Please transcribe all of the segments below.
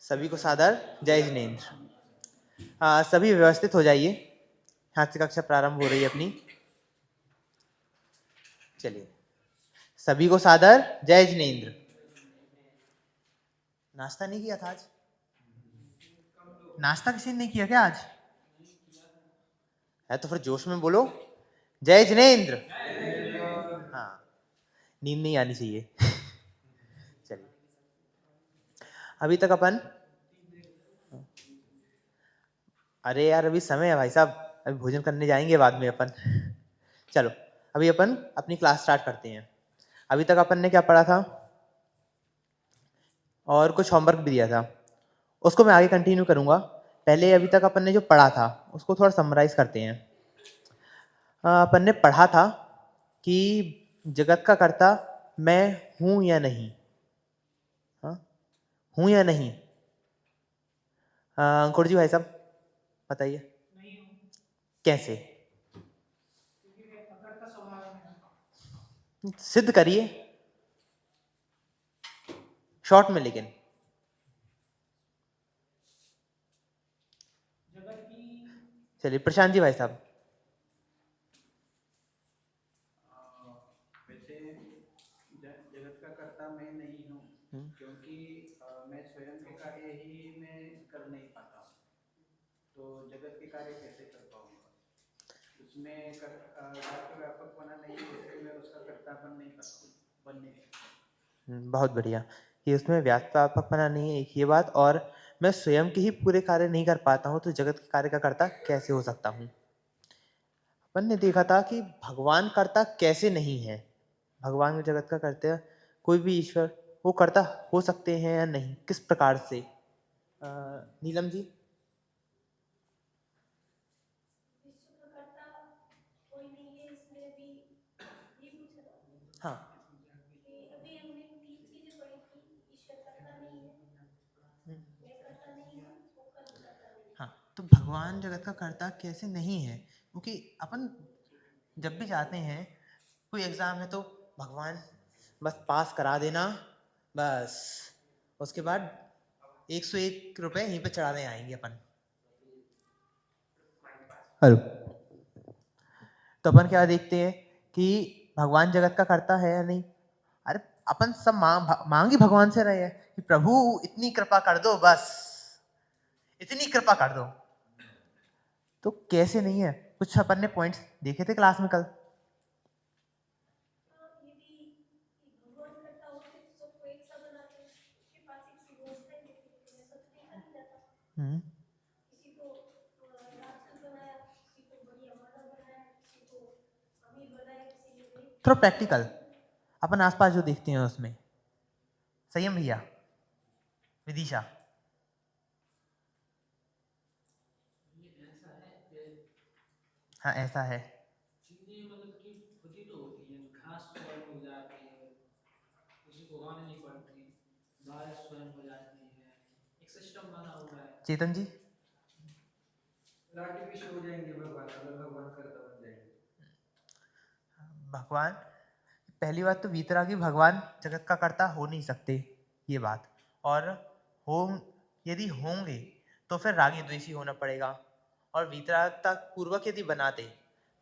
सभी को सादर जय जिनेन्द्र। सभी व्यवस्थित हो जाइए, आज से कक्षा प्रारंभ हो रही है अपनी। चलिए, सभी को सादर जय जिनेन्द्र। नाश्ता नहीं किया था आज? नाश्ता किसी ने नहीं किया क्या आज? है तो फिर जोश में बोलो जय जिनेन्द्र। हाँ, नींद नहीं आनी चाहिए। चलिए, अभी तक अपन, अरे यार अभी समय है भाई साहब, अभी भोजन करने जाएंगे बाद में अपन। चलो अभी अपन अपनी क्लास स्टार्ट करते हैं। अभी तक अपन ने क्या पढ़ा था और कुछ होमवर्क भी दिया था, उसको मैं आगे कंटिन्यू करूंगा। पहले अभी तक अपन ने जो पढ़ा था उसको थोड़ा समराइज करते हैं। अपन ने पढ़ा था कि जगत का कर्ता मैं हूं या नहीं। हाँ, हूं या नहीं? अंकुर जी भाई साहब बताइए कैसे सिद्ध करिए शॉर्ट में। लेकिन चलिए प्रशांत जी भाई साहब। वैसे जगत का कर्ता मैं नहीं हूँ, क्योंकि मैं स्वयं के कार्य ही मैं कर नहीं पाता हूँ, तो जगत के कार्य कैसे कर पाऊंगा? उसमें व्यापक बना नहीं है, इसलिए मैं उसका कर्ता बन नहीं सकता। बहुत बढ़िया, कि उसमें व्यापकपना नहीं है, एक ये बात। और मैं स्वयं के ही पूरे कार्य नहीं कर पाता हूँ, तो जगत के कार्य का कर्ता कैसे हो सकता हूँ? अपन ने देखा था कि भगवान कर्ता कैसे नहीं है। भगवान में जगत का कर्ता, कोई भी ईश्वर वो कर्ता हो सकते हैं या नहीं, किस प्रकार से? नीलम जी। हाँ हाँ, तो भगवान जगत का कर्ता कैसे नहीं है? क्योंकि अपन जब भी जाते हैं कोई एग्जाम है तो भगवान बस पास करा देना, बस उसके बाद 101 रुपए यहीं पे चढ़ाने आएंगे अपन। हेलो, तो अपन क्या देखते हैं कि भगवान जगत का कर्ता है या नहीं? अरे अपन सब मांग ही भगवान से रहे हैं कि प्रभु इतनी कृपा कर दो, बस इतनी कृपा कर दो। तो कैसे नहीं है? कुछ अपन ने पॉइंट्स देखे थे क्लास में कल। हम्म, थोड़ा प्रैक्टिकल अपन आसपास जो देखते हैं उसमें। संयम भैया, विदिशा। हाँ ऐसा है। चीजें मतलब कि खुद ही तो होती हैं, घास स्वयं हो जाती है, किसी को उगाने नहीं पड़ती, बारिश स्वयं हो जाती है, एक सिस्टम बना हुआ है। चेतन जी। आर्टिफिशियल हो जाएंगे भगवान, अगर भगवान कर्ता बन जाएंगे। भगवान, पहली बात तो वीतरागी भगवान जगत का कर्ता हो नहीं सकते, ये बात। और हो, यदि होंगे तो फिर रागी द्वेषी होना पड़ेगा। और वीतरागता पूर्वक यदि बनाते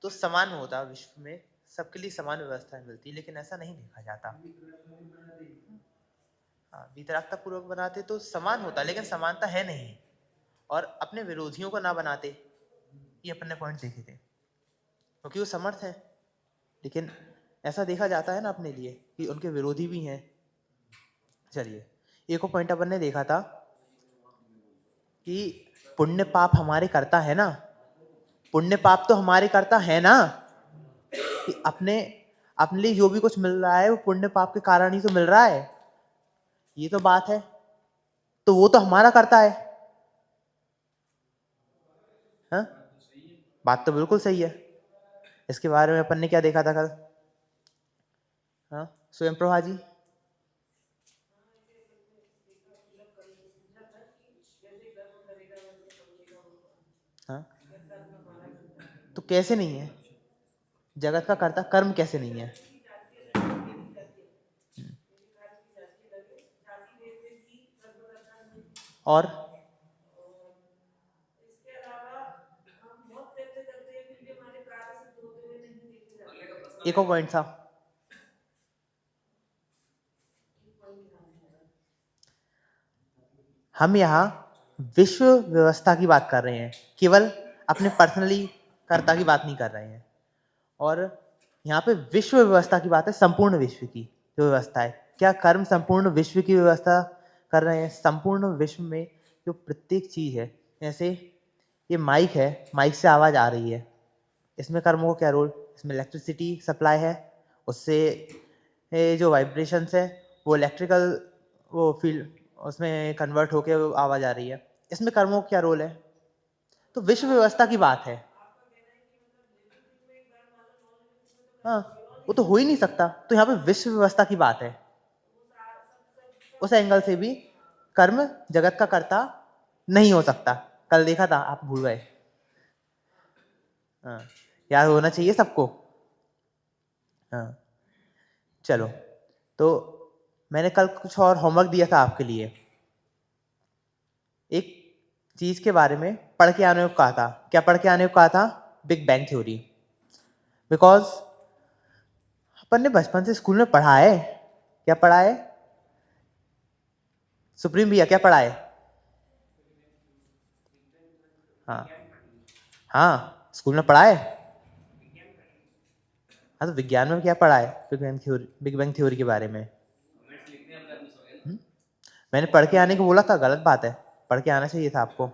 तो समान होता, विश्व में सबके लिए समान व्यवस्था मिलती, लेकिन ऐसा नहीं देखा जाता। हाँ, वीतरागता पूर्वक बनाते तो समान होता, लेकिन समानता है नहीं। और अपने विरोधियों को ना बनाते, ये अपन ने पॉइंट देखे थे, क्योंकि वो समर्थ है। लेकिन ऐसा देखा जाता है ना अपने लिए कि उनके विरोधी भी हैं। चलिए, एक और पॉइंट अपन ने देखा था कि पुण्य पाप हमारे करता है ना, पुण्य पाप तो हमारे करता है ना, कि अपने लिए जो भी कुछ मिल रहा है वो पुण्य पाप के कारण ही तो मिल रहा है, ये तो बात है। तो वो तो हमारा करता है। हाँ, बात तो बिल्कुल सही है। इसके बारे में अपन ने क्या देखा था कल? हाँ, स्वयं प्रभा जी। हाँ, तो कैसे नहीं है? जगत का कर्ता कर्म कैसे नहीं है? और इसके अलावा हम बहुत प्रयत्न करते हैं फिर भी हमारे कार्य सिद्ध होते हुए नहीं देखे जाते। एक और पॉइंट था, हम यहाँ विश्व व्यवस्था की बात कर रहे हैं, केवल अपने पर्सनली कर्ता की बात नहीं कर रहे हैं। और यहाँ पे विश्व व्यवस्था की बात है, संपूर्ण विश्व की जो व्यवस्था है। क्या कर्म संपूर्ण विश्व की व्यवस्था कर रहे हैं? संपूर्ण विश्व में जो प्रत्येक चीज है, जैसे ये माइक है, माइक से आवाज आ रही है, इसमें कर्मों का क्या रोल? इसमें इलेक्ट्रिसिटी सप्लाई है, उससे ये जो वाइब्रेशंस है वो इलेक्ट्रिकल वो फील्ड उसमें कन्वर्ट होके वो आवाज आ रही है, इसमें कर्मों का क्या रोल है? तो विश्व व्यवस्था की बात है। हाँ, वो तो हो ही नहीं सकता, तो यहाँ पे विश्व व्यवस्था की बात है। उस एंगल से भी कर्म जगत का कर्ता नहीं हो सकता। कल देखा था, आप भूल गए। हाँ, याद होना चाहिए सबको। हाँ, चलो, तो मैंने कल कुछ और होमवर्क दिया था आपके लिए। एक चीज के बारे में पढ़ के आने को कहा था। क्या पढ़ के आने को कहा था? Big bang theory. बिकॉज अपन ने बचपन से स्कूल में पढ़ा है। क्या पढ़ा है सुप्रीम भैया? क्या पढ़ा है? हाँ हाँ, स्कूल में पढ़ा है। हाँ, तो विज्ञान में क्या पढ़ा है बिग बैंग थ्योरी के बारे में? मैंने पढ़ के आने को बोला था, गलत बात है, पढ़ के आना चाहिए था आपको।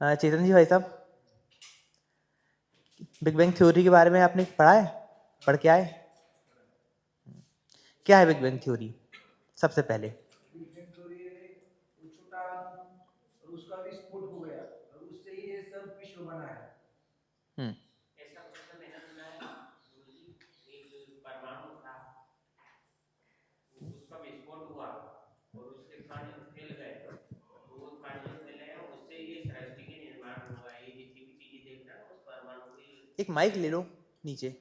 चेतन जी भाई साहब, बिग बैंग थ्योरी के बारे में आपने पढ़ा है? पढ़ के आए? क्या है बिग बैंग थ्योरी? सबसे पहले छोटा और उसका विस्फोट हो गया और उससे ये सब विश्व बना है। ऐसा मतलब मैंने सुना है गुरुजी, एक परमाणु था, उसका विस्फोट हुआ और उसके कण फैल गए, तो वो कण जो फैले हैं उससे ये सृष्टि के निर्माण हुआ है। ये जितनी भी चीजें देख रहे हैं उस परमाणु की। एक माइक ले लो नीचे।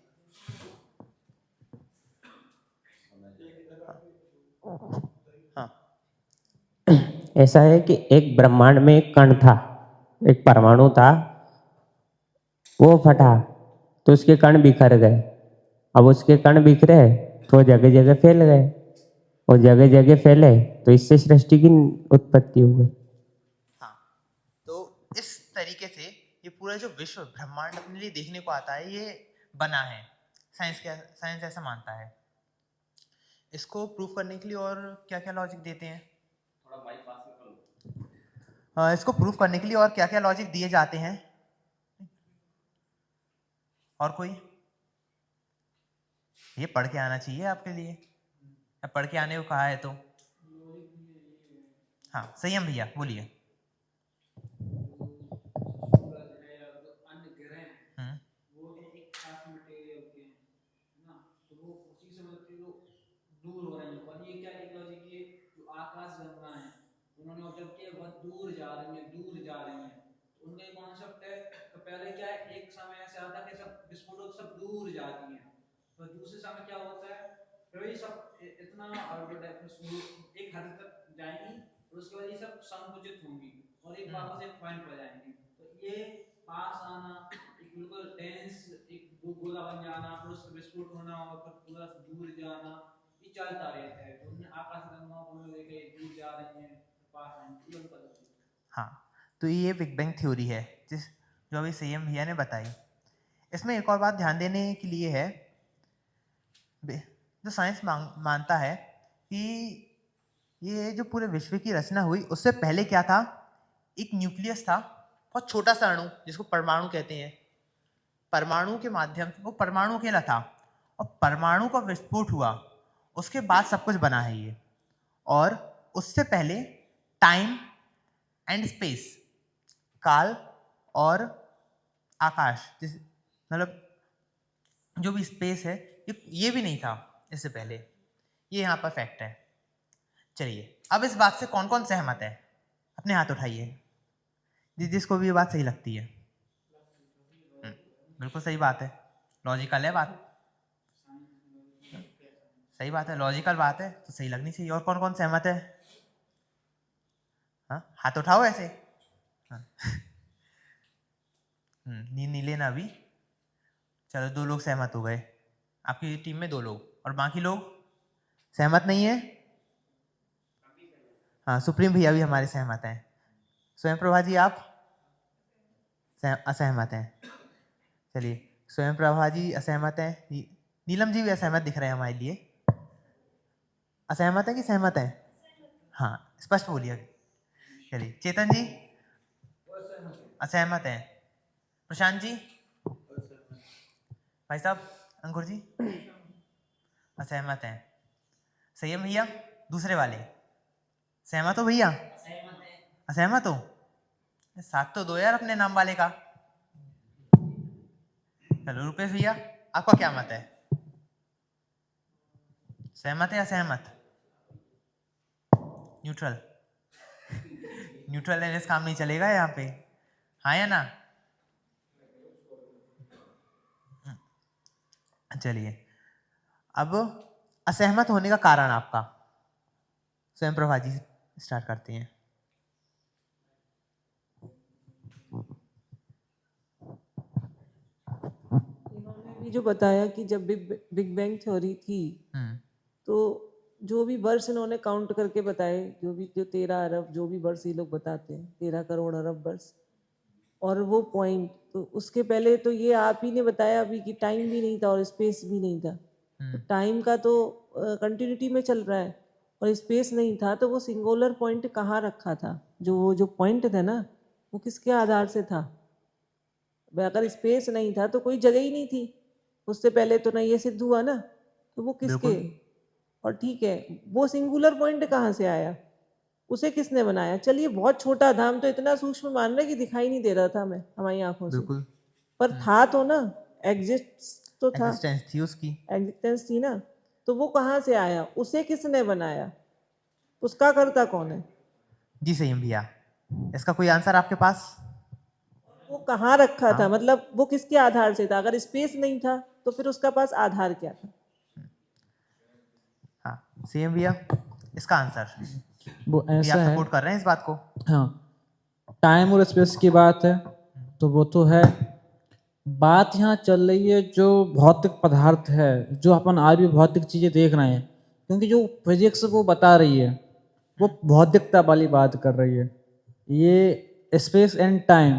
हाँ, ऐसा है कि एक ब्रह्मांड में एक कण था, एक परमाणु था, वो फटा तो उसके कण बिखर गए। अब उसके कण बिखरे तो जगह जगह फैल गए, और जगह जगह फैले तो इससे सृष्टि की उत्पत्ति हो गई। हाँ, तो इस तरीके से ये पूरा जो विश्व ब्रह्मांड अपने लिए देखने को आता है, ये बना है। साइंस ऐसा मानता है। इसको प्रूफ करने के लिए और क्या क्या लॉजिक देते हैं? थोड़ा माइक पास में करो। इसको प्रूफ करने के लिए और क्या क्या लॉजिक दिए जाते हैं? और कोई? ये पढ़ के आना चाहिए आपके लिए, या पढ़ के आने को कहा है तो। हाँ, संयम भैया बोलिए। सूरज है या जो अन्य ग्रह हैं, वो एक खास मटेरियल के हैं, है ना? तो वो उसी से मतलब कि वो दूर हो रही है। और ये क्या एक लॉजिक, ये जो आकाश गंगा है, उन्होंने ऑब्जर्व किया बहुत दूर जा रही है, दूर जा रही है। तो उनका एक कॉन्सेप्ट है कि पहले क्या है, एक समय ऐसे आता है कि सब विस्फोट होकर सब दूर जाती हैं, तो दूसरे समय क्या होता है, फिर ये सब इतना एक हद तक जाएंगी और उसके बाद ये सब संकुचित होंगी और एक वापस एक पॉइंट पर जाएंगी। तो ये पास आना, एक बिल्कुल डेंस एक गोला बन जाना, फिर उसका विस्फोट होना और फिर पूरा दूर जाना, ये चलता रहता है। तो उन्हें आकाश गंगाओं को उन्होंने देखे दूर जा रही हैं, पास आएंगी, ये उनका लॉजिक। हाँ, तो ये बिग बैंग थ्योरी है जिस जो अभी संयम भैया ने बताई। इसमें एक और बात ध्यान देने के लिए है, जो साइंस मानता है कि ये जो पूरे विश्व की रचना हुई उससे पहले क्या था, एक न्यूक्लियस था, बहुत छोटा सा अणु जिसको परमाणु कहते हैं। परमाणु के माध्यम से वो परमाणु अकेला था और परमाणु का विस्फोट हुआ, उसके बाद सब कुछ बना है ये। और उससे पहले टाइम एंड स्पेस, काल और आकाश, जिस मतलब जो भी स्पेस है, ये भी नहीं था इससे पहले। ये यहाँ पर फैक्ट है। चलिए, अब इस बात से कौन कौन सहमत है? अपने हाथ उठाइए जिसको भी ये बात सही लगती है। बिल्कुल सही बात है, लॉजिकल है बात। सही बात है, लॉजिकल बात है, तो सही लगनी चाहिए। और कौन कौन सहमत है? हाँ, हाथ उठाओ ऐसे। हाँ। नींद नहीं लेना अभी। चलो 2 लोग सहमत हो गए, आपकी टीम में 2 लोग, और बाकी लोग सहमत नहीं है। हाँ, सुप्रीम भैया भी हमारे सहमत हैं। स्वयं प्रभा जी आप असहमत हैं। चलिए, स्वयं प्रभा जी असहमत हैं। नीलम जी भी असहमत दिख रहे हैं हमारे लिए। असहमत है कि सहमत है? हाँ, स्पष्ट बोलिए। चलिए, चेतन जी असहमत हैं। प्रशांत जी, भाई साहब, अंकुर जी असहमत हैं। संयम भैया, दूसरे वाले सहमत हो भैया? असहमत हो? साथ तो दो यार अपने नाम वाले का। चलो रुपेश भैया, आपका क्या मत है? सहमत है या असहमत? न्यूट्रल। न्यूट्रल लेने से काम नहीं चलेगा यहाँ पे, हाँ या ना? चलिए, अब असहमत होने का कारण आपका, स्वयं प्रभा जी स्टार्ट करते हैं। इन्होंने भी जो बताया कि जब बिग बैंग थ्योरी थी तो जो भी वर्ष इन्होंने काउंट करके बताए, जो 13 अरब जो भी वर्ष ये लोग बताते हैं, 13 करोड़ अरब वर्ष, और वो पॉइंट, तो उसके पहले तो ये आप ही ने बताया अभी कि टाइम भी नहीं था और स्पेस भी नहीं था। तो टाइम का तो कंटिन्यूटी में चल रहा है और स्पेस नहीं था, तो वो सिंगुलर पॉइंट कहाँ रखा था? जो पॉइंट था ना, वो किसके आधार से था? अगर स्पेस नहीं था तो कोई जगह ही नहीं थी, उससे पहले तो ना ये सिद्ध हुआ ना, तो वो किसके? और ठीक है, वो सिंगुलर पॉइंट कहाँ से आया? उसे किसने बनाया? चलिए, बहुत छोटा था, हम तो इतना सूक्ष्म मान रहे कि दिखाई नहीं दे रहा था हमें हमारी आंखों से, पर था तो ना, एग्जिस्ट तो था, एग्जिस्टेंस थी उसकी, एग्जिस्टेंस थी ना, तो वो कहाँ से आया? उसे किसने बनाया? उसका करता कौन है? जी संयम भैया, इसका कोई आंसर आपके पास? वो कहाँ रखा था, मतलब वो किसके आधार से था? अगर स्पेस नहीं था तो फिर उसका पास आधार क्या था? हाँ, संयम भैया, इसका आंसर वो कि ऐसा आप है, सपोर्ट कर रहे हैं इस बात को? हाँ, टाइम और स्पेस की बात है तो वो तो है। बात यहाँ चल रही है जो भौतिक पदार्थ है, जो अपन आज भी भौतिक चीज़ें देख रहे हैं, क्योंकि जो फिजिक्स वो बता रही है वो भौतिकता वाली बात कर रही है। ये स्पेस एंड टाइम,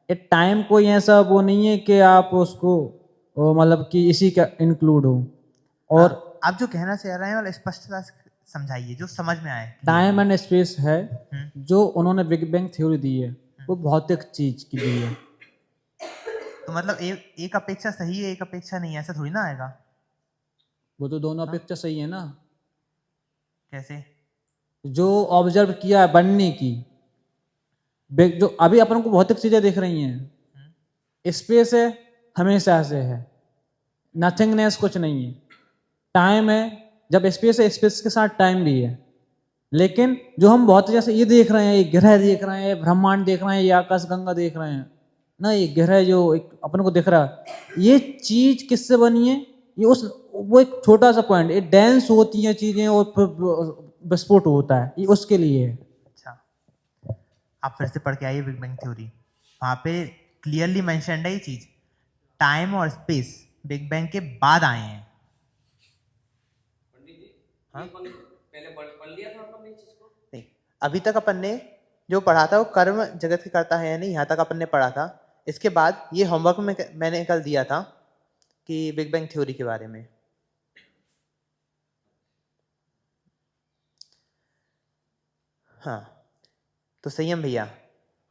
ये टाइम कोई ऐसा वो नहीं है कि आप उसको मतलब कि इसी का इंक्लूड हो। और आप जो कहना चाह रहे हैं और स्पष्टता से समझाइए जो समझ में आए। टाइम एंड स्पेस है जो उन्होंने बिग बैंग थ्योरी दी है, वो भौतिक चीज की दी है। तो मतलब एक अपेक्षा सही है, एक अपेक्षा नहीं है, ऐसा थोड़ी ना आएगा। वो तो दोनों अपेक्षा सही है ना। कैसे? जो ऑब्जर्व किया है बनने की, जो अभी अपन को भौतिक चीजें दिख रही हैं, स्पेस है हमेशा से है, नथिंगनेस कुछ नहीं है। टाइम है, जब स्पेस है स्पेस के साथ टाइम भी है, लेकिन जो हम बहुत जैसे ये देख रहे हैं, ये ग्रह देख रहे हैं, ब्रह्मांड देख रहे हैं, ये आकाश गंगा देख रहे हैं ना, ये ग्रह जो एक अपन को दिख रहा है, ये चीज किससे बनी है? ये वो एक छोटा सा पॉइंट, ये डेंस होती हैं चीजें और फिर विस्फोट होता है, ये उसके लिए है। अच्छा, आप फिर से पढ़ के आइए बिग बैंग थ्योरी, वहां पे क्लियरली मेंशन्ड है ये चीज, टाइम और स्पेस बिग बैंग के बाद आए हैं। हाँ? पहले पढ़ लिया था अपन ने इस चीज को? नहीं, अभी तक अपन ने जो पढ़ा था वो कर्म जगत के करता है या नहीं, यहाँ तक अपन ने पढ़ा था। इसके बाद ये होमवर्क में मैंने कल दिया था कि बिग बैंग थ्योरी के बारे में। हाँ, तो संयम भैया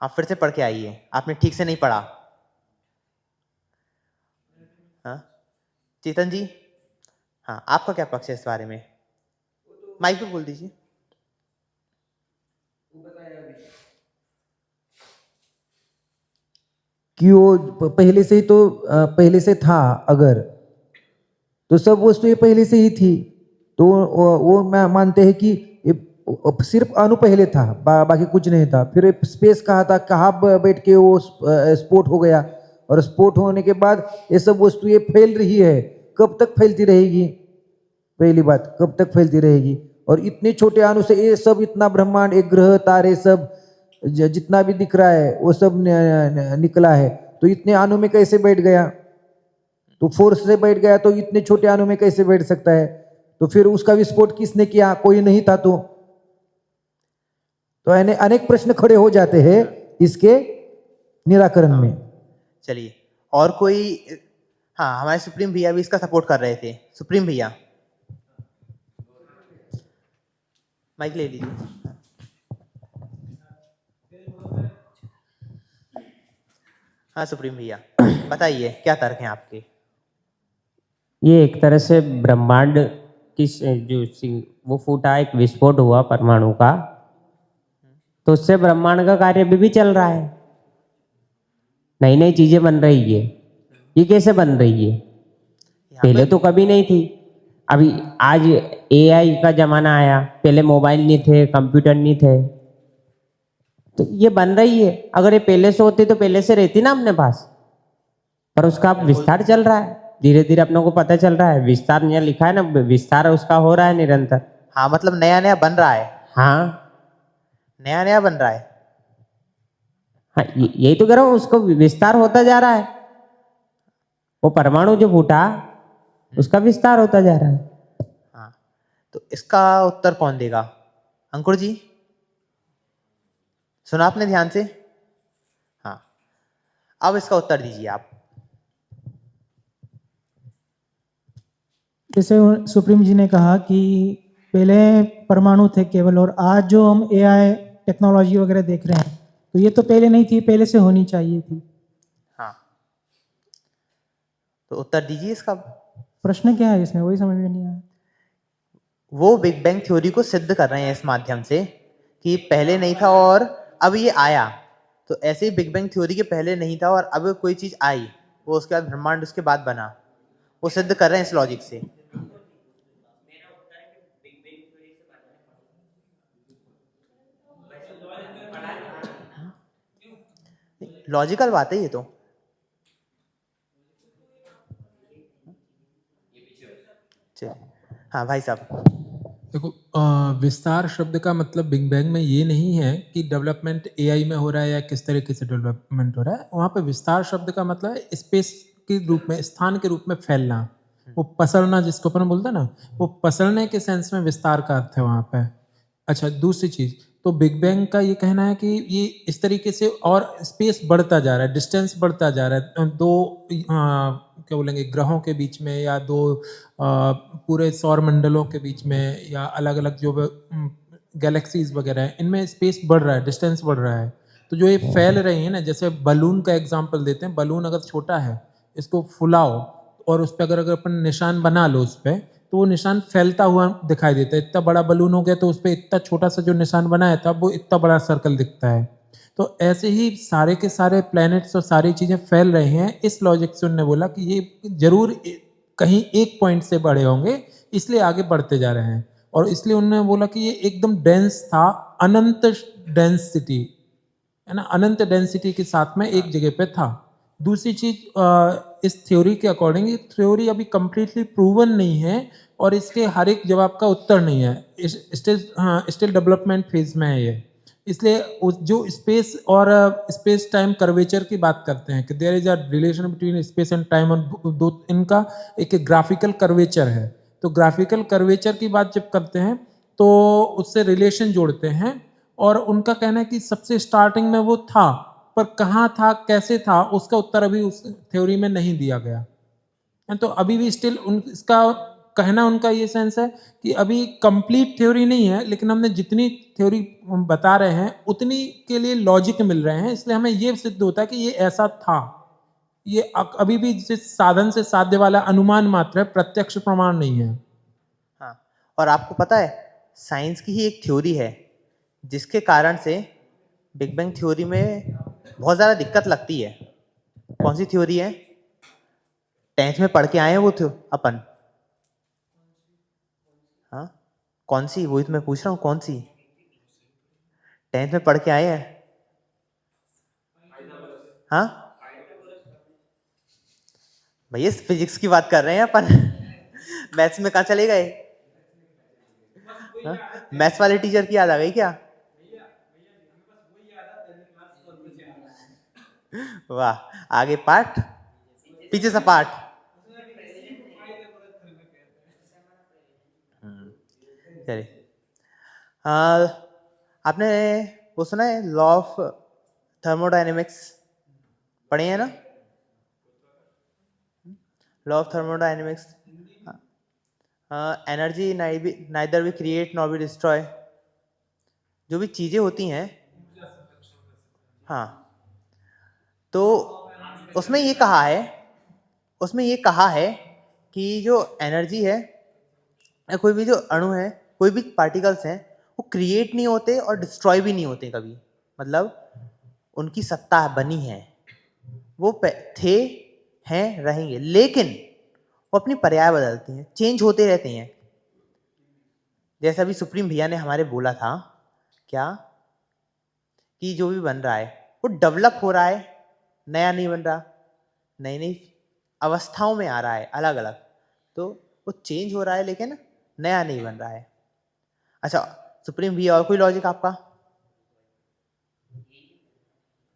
आप फिर से पढ़ के आइए, आपने ठीक से नहीं पढ़ा। हाँ, चेतन जी, हाँ, आपका क्या पक्ष है इस बारे में? माइक पे बोल दीजिए। कि वो पहले से ही तो पहले से था, अगर तो सब वस्तु ये पहले से ही थी, तो वो मैं मानते हैं कि ये सिर्फ अणु पहले था, बाकी कुछ नहीं था। फिर स्पेस कहा था, कहाँ बैठ के वो स्फोट हो गया, और स्फोट होने के बाद ये सब वस्तु ये फैल रही है, कब तक फैलती रहेगी? पहली बात, कब तक फैलती रहेगी? और इतने छोटे अणु से ये सब इतना ब्रह्मांड, एक ग्रह तारे सब जितना भी दिख रहा है वो सब निकला है, तो इतने अणु में कैसे बैठ गया? तो फोर्स से बैठ गया तो इतने छोटे अणु में कैसे बैठ सकता है? तो फिर उसका विस्फोट किसने किया? कोई नहीं था तो अनेक प्रश्न खड़े हो जाते हैं इसके निराकरण में। चलिए, और कोई? हाँ, हमारे सुप्रीम भैया भी इसका सपोर्ट कर रहे थे। सुप्रीम भैया, माइक ले लीजिए। हाँ सुप्रीम भैया, बताइए क्या तर्क हैं आपके? ये एक तरह से ब्रह्मांड की वो फूटा, एक विस्फोट हुआ परमाणु का, तो उससे ब्रह्मांड का कार्य अभी भी चल रहा है, नई नई चीजें बन रही है। ये कैसे बन रही है? पहले तो कभी नहीं थी। अभी आज एआई का जमाना आया, पहले मोबाइल नहीं थे, कंप्यूटर नहीं थे, तो ये बन रही है। अगर ये पहले से होती तो पहले से रहती ना अपने पास, पर उसका अब विस्तार चल रहा है, धीरे धीरे अपनों को पता चल रहा है। विस्तार यहाँ लिखा है ना, विस्तार उसका हो रहा है निरंतर। हाँ, मतलब नया नया बन रहा है। हाँ नया नया बन रहा है। हाँ, यही तो कह रहा हूँ, उसको विस्तार होता जा रहा है। वो परमाणु जो फूटा उसका विस्तार होता जा रहा है। हाँ, तो इसका उत्तर कौन देगा? अंकुर जी, सुना आपने ध्यान से? हाँ, अब इसका उत्तर दीजिए आप। जैसे सुप्रीम जी ने कहा कि पहले परमाणु थे केवल, और आज जो हम एआई टेक्नोलॉजी वगैरह देख रहे हैं, तो ये तो पहले नहीं थी, पहले से होनी चाहिए थी। हाँ, तो उत्तर दीजिए इसका। प्रश्न क्या है इसमें, वही समझ में नहीं आया। वो बिग बैंग थ्योरी को सिद्ध कर रहे हैं इस माध्यम से कि पहले नहीं था और अब ये आया। तो ऐसे ही बिग बैंग थ्योरी के पहले नहीं था और अब कोई चीज आई, वो उसके बाद ब्रह्मांड उसके बाद बना, वो सिद्ध कर रहे हैं इस लॉजिक से। लॉजिकल बात है ये तो। चलिए, हाँ भाई साहब। देखो, विस्तार शब्द का मतलब बिग बैंग में ये नहीं है कि डेवलपमेंट एआई में हो रहा है या किस तरीके से डेवलपमेंट हो रहा है। वहाँ पे विस्तार शब्द का मतलब है स्पेस के रूप में, स्थान के रूप में फैलना, वो पसरना, जिसको अपन बोलते हैं ना, वो पसरने के सेंस में विस्तार का अर्थ है वहाँ पे। अच्छा, दूसरी चीज, तो बिग बैंग का ये कहना है कि ये इस तरीके से और स्पेस बढ़ता जा रहा है, डिस्टेंस बढ़ता जा रहा है, दो क्या बोलेंगे, ग्रहों के बीच में, या दो पूरे सौर मंडलों के बीच में, या अलग अलग जो गैलेक्सीज वगैरह हैं, इनमें स्पेस बढ़ रहा है, डिस्टेंस बढ़ रहा है। तो जो ये फैल रही है ना, जैसे बलून का एग्जांपल देते हैं, बलून अगर छोटा है, इसको फुलाओ और उस पर अगर अपन निशान बना लो उस पर, तो वो निशान फैलता हुआ दिखाई देता है। इतना बड़ा बलून हो गया तो उस पर इतना छोटा सा जो निशान बनाया था वो इतना बड़ा सर्कल दिखता है। तो ऐसे ही सारे के सारे प्लैनेट्स और सारी चीजें फैल रहे हैं। इस लॉजिक से उन्होंने बोला कि ये जरूर कहीं एक पॉइंट से बड़े होंगे, इसलिए आगे बढ़ते जा रहे हैं। और इसलिए उन्होंने बोला कि ये एकदम डेंस था, अनंत डेंसिटी है ना, अनंत डेंसिटी के साथ में एक जगह पे था। दूसरी चीज, इस थ्योरी के अकॉर्डिंग, ये थ्योरी अभी कंप्लीटली प्रूवन नहीं है और इसके हर एक जवाब का उत्तर नहीं है, स्टिल डेवलपमेंट फेज में है ये। इसलिए जो स्पेस और स्पेस टाइम कर्वेचर की बात करते हैं कि there is a relation between space and time, और दो इनका एक ग्राफिकल कर्वेचर है। तो ग्राफिकल कर्वेचर की बात जब करते हैं तो उससे रिलेशन जोड़ते हैं, और उनका कहना है कि सबसे स्टार्टिंग में वो था, पर कहाँ था, कैसे था, उसका उत्तर अभी उस थ्योरी में नहीं दिया गया। तो अभी भी स्टिल इसका कहना, उनका ये सेंस है कि अभी कंप्लीट थ्योरी नहीं है, लेकिन हमने जितनी थ्योरी बता रहे हैं उतनी के लिए लॉजिक मिल रहे हैं, इसलिए हमें ये सिद्ध होता है कि ये ऐसा था। ये अभी भी जिस साधन से साध्य वाला अनुमान मात्र है, प्रत्यक्ष प्रमाण नहीं है। हाँ, और आपको पता है साइंस की ही एक थ्योरी है जिसके कारण से बिग बैंग थ्योरी में बहुत ज़्यादा दिक्कत लगती है। कौन सी थ्योरी है? 10th में पढ़ के आए हैं वो अपन। हाँ, कौन सी? वही तो मैं पूछ रहा हूँ, कौन सी 10th में पढ़ के आए हैं? हाँ भैया, फिजिक्स की बात कर रहे हैं अपन। मैथ्स में कहाँ चले गए? मैथ्स वाले टीचर की याद आ गई क्या? वाह, आगे पाठ पीछे से पाठ। चलिए, आपने वो सुना है लॉ ऑफ थर्मोडायनेमिक्स, पढ़े हैं ना? Law of thermodynamics, energy neither we create nor we destroy. जो भी चीजें होती हैं, हाँ, तो उसमें ये कहा है कि जो एनर्जी है या कोई भी जो अणु है, कोई भी पार्टिकल्स हैं, वो क्रिएट नहीं होते और डिस्ट्रॉय भी नहीं होते कभी। मतलब उनकी सत्ता बनी है, वो थे, हैं, रहेंगे, लेकिन वो अपनी पर्याय बदलती हैं, चेंज होते रहते हैं। जैसा अभी सुप्रीम भैया ने हमारे बोला था क्या, कि जो भी बन रहा है वो डेवलप हो रहा है, नया नहीं बन रहा, नई नई अवस्थाओं में आ रहा है अलग अलग, तो वो चेंज हो रहा है लेकिन नया नहीं बन रहा है। अच्छा सुप्रीम भैया, और कोई लॉजिक आपका?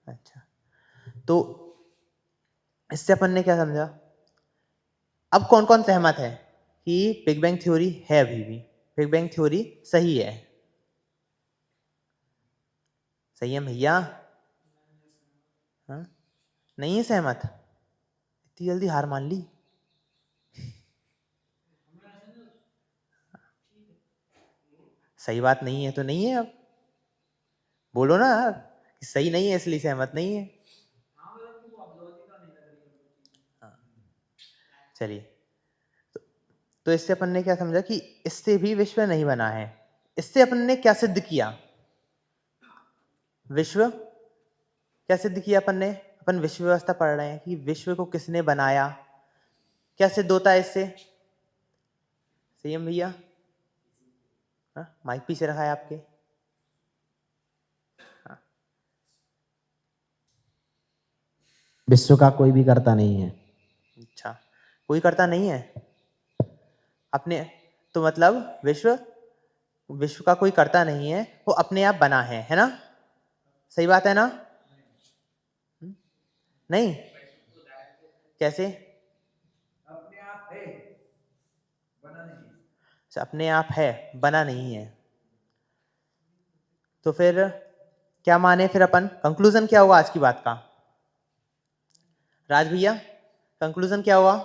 अच्छा, तो इससे अपन ने क्या समझा? अब कौन कौन सहमत है कि बिग बैंग थ्योरी है, अभी भी बिग बैंग थ्योरी सही है? सही है भैया? हाँ? नहीं है सहमत? इतनी जल्दी हार मान ली? सही बात नहीं है तो नहीं है, अब बोलो ना कि सही नहीं है इसलिए सहमत नहीं है। हाँ, चलिए, तो इससे अपन ने क्या समझा कि इससे भी विश्व नहीं बना है। इससे अपन ने क्या सिद्ध किया? विश्व क्या सिद्ध किया अपन ने? अपन विश्व व्यवस्था पढ़ रहे हैं कि विश्व को किसने बनाया, क्या सिद्ध होता है इससे? सही है भैया? हाँ, माइक पीछे रखा है आपके। हाँ, विश्व का कोई भी करता नहीं है। अच्छा, कोई करता नहीं है अपने, तो मतलब विश्व का कोई करता नहीं है, वो अपने आप बना है ना? सही बात है ना? नहीं, कैसे? अपने आप है, बना नहीं। अच्छा, अपने आप है, बना नहीं है, तो फिर क्या माने? फिर अपन कंक्लूजन क्या होगा आज की बात का? राज भैया, कंक्लूजन क्या हुआ?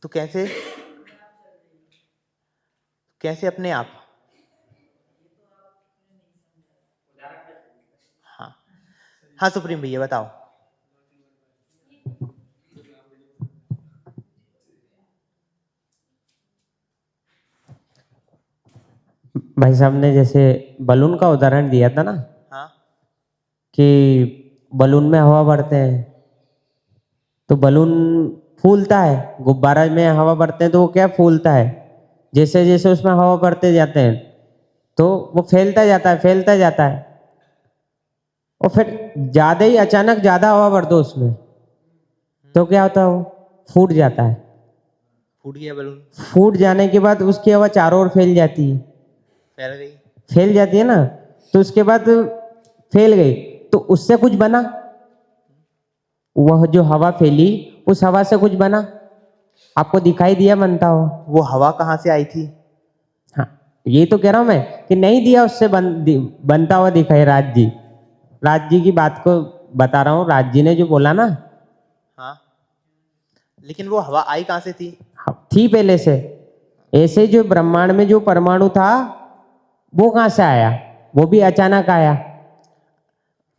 तो कैसे? कैसे अपने आप? हाँ हाँ, सुप्रीम भैया बताओ। भाई साहब ने जैसे बलून का उदाहरण दिया था ना, हाँ, कि बलून में हवा भरते हैं तो बलून फूलता है, गुब्बारा में हवा भरते हैं तो वो क्या फूलता है। जैसे जैसे उसमें हवा भरते जाते हैं तो वो फैलता जाता है, फैलता जाता है, और फिर ज्यादा ही अचानक ज्यादा हवा भर दो उसमें तो क्या होता है, वो फूट जाता है। फूट गया बलून, फूट जाने के बाद उसकी हवा चारों ओर फैल जाती है, फैल गई। फैल जाती है ना, तो उसके बाद फैल गई तो उससे कुछ बना, वह जो हवा फैली उस हवा से कुछ बना, आपको दिखाई दिया बनता हो? वो हवा कहाँ से आई थी? हाँ, ये तो कह रहा हूं मैं कि नहीं दिया, उससे बनता हुआ दिखाई। राज जी की बात को बता रहा हूँ, राज जी ने जो बोला ना। हाँ, लेकिन वो हवा आई कहाँ से थी? थी पहले से। ऐसे जो ब्रह्मांड में जो परमाणु था वो कहाँ से आया? वो भी अचानक आया?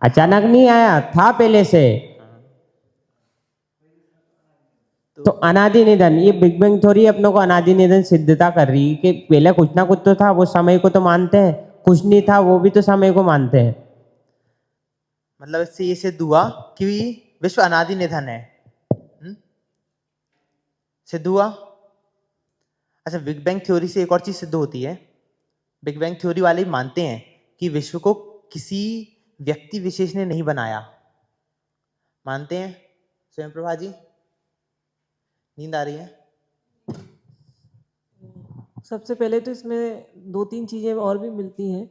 अचानक नहीं आया, था पहले से। तो अनादि निधन, ये बिग बैंग थ्योरी अपनों को अनादि निधन सिद्धता कर रही है कि पहले कुछ ना कुछ तो था, वो समय को तो मानते हैं, कुछ नहीं था वो भी तो समय को मानते हैं। मतलब इससे ये सिद्ध हुआ कि विश्व अनादि निधन है। सिद्ध हुआ। अच्छा, बिग बैंग थ्योरी से एक और चीज सिद्ध होती है। बिग बैंग थ्योरी वाले मानते हैं कि विश्व को किसी व्यक्ति विशेष ने नहीं बनाया। मानते हैं? स्वयं प्रभा जी, नींद आ रही है? सबसे पहले तो इसमें 2-3 चीज़ें और भी मिलती हैं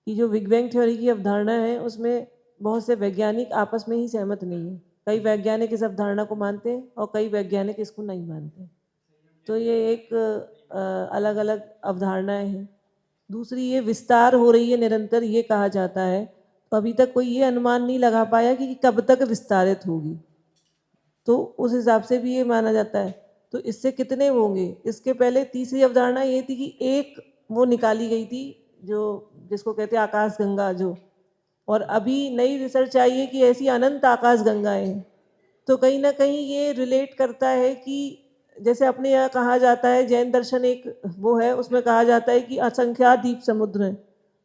कि जो बिग बैंग थ्योरी की अवधारणा है उसमें बहुत से वैज्ञानिक आपस में ही सहमत नहीं है। कई वैज्ञानिक इस अवधारणा को मानते हैं और कई वैज्ञानिक इसको नहीं मानते। तो ये एक अलग अलग अवधारणाएं हैं। दूसरी, ये विस्तार हो रही है निरंतर, ये कहा जाता है। तो अभी तक कोई ये अनुमान नहीं लगा पाया कि कब तक विस्तारित होगी, तो उस हिसाब से भी ये माना जाता है। तो इससे कितने होंगे? इसके पहले तीसरी अवधारणा ये थी कि एक वो निकाली गई थी जो जिसको कहते हैं आकाश गंगा जो, और अभी नई रिसर्च आई है कि ऐसी अनंत आकाश गंगाएं हैं। तो कहीं ना कहीं ये रिलेट करता है कि जैसे अपने यहाँ कहा जाता है, जैन दर्शन एक वो है, उसमें कहा जाता है कि असंख्यात द्वीप समुद्र हैं।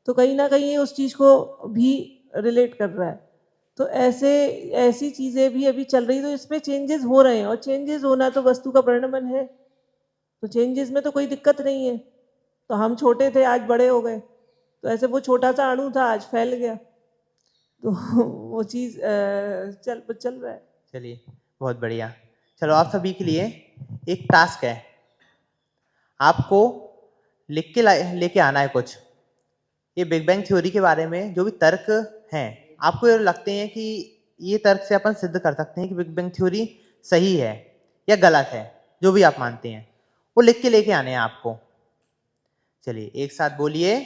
तो कहीं ना कहीं ये उस चीज़ को भी रिलेट कर रहा है। तो ऐसी चीज़ें भी अभी चल रही, तो इसमें चेंजेस हो रहे हैं, और चेंजेस होना तो वस्तु का परिणमन है। तो चेंजेस में तो कोई दिक्कत नहीं है। तो हम छोटे थे, आज बड़े हो गए, तो ऐसे वो छोटा सा अणु था, आज फैल गया। तो वो चीज़ चल रहा है। चलिए, बहुत बढ़िया। चलो, आप सभी के लिए एक टास्क है, आपको लिख के लेके आना है कुछ। ये बिग बैंग थ्योरी के बारे में जो भी तर्क हैं, आपको ये लगते हैं कि ये तर्क से अपन सिद्ध कर सकते हैं कि बिग बैंग थ्योरी सही है या गलत है, जो भी आप मानते हैं, वो लिख के लेके आने हैं आपको। चलिए, एक साथ बोलिए,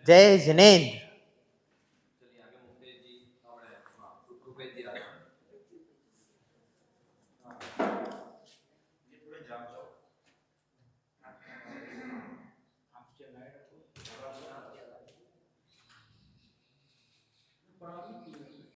जय जिनेंद्र। पर अभी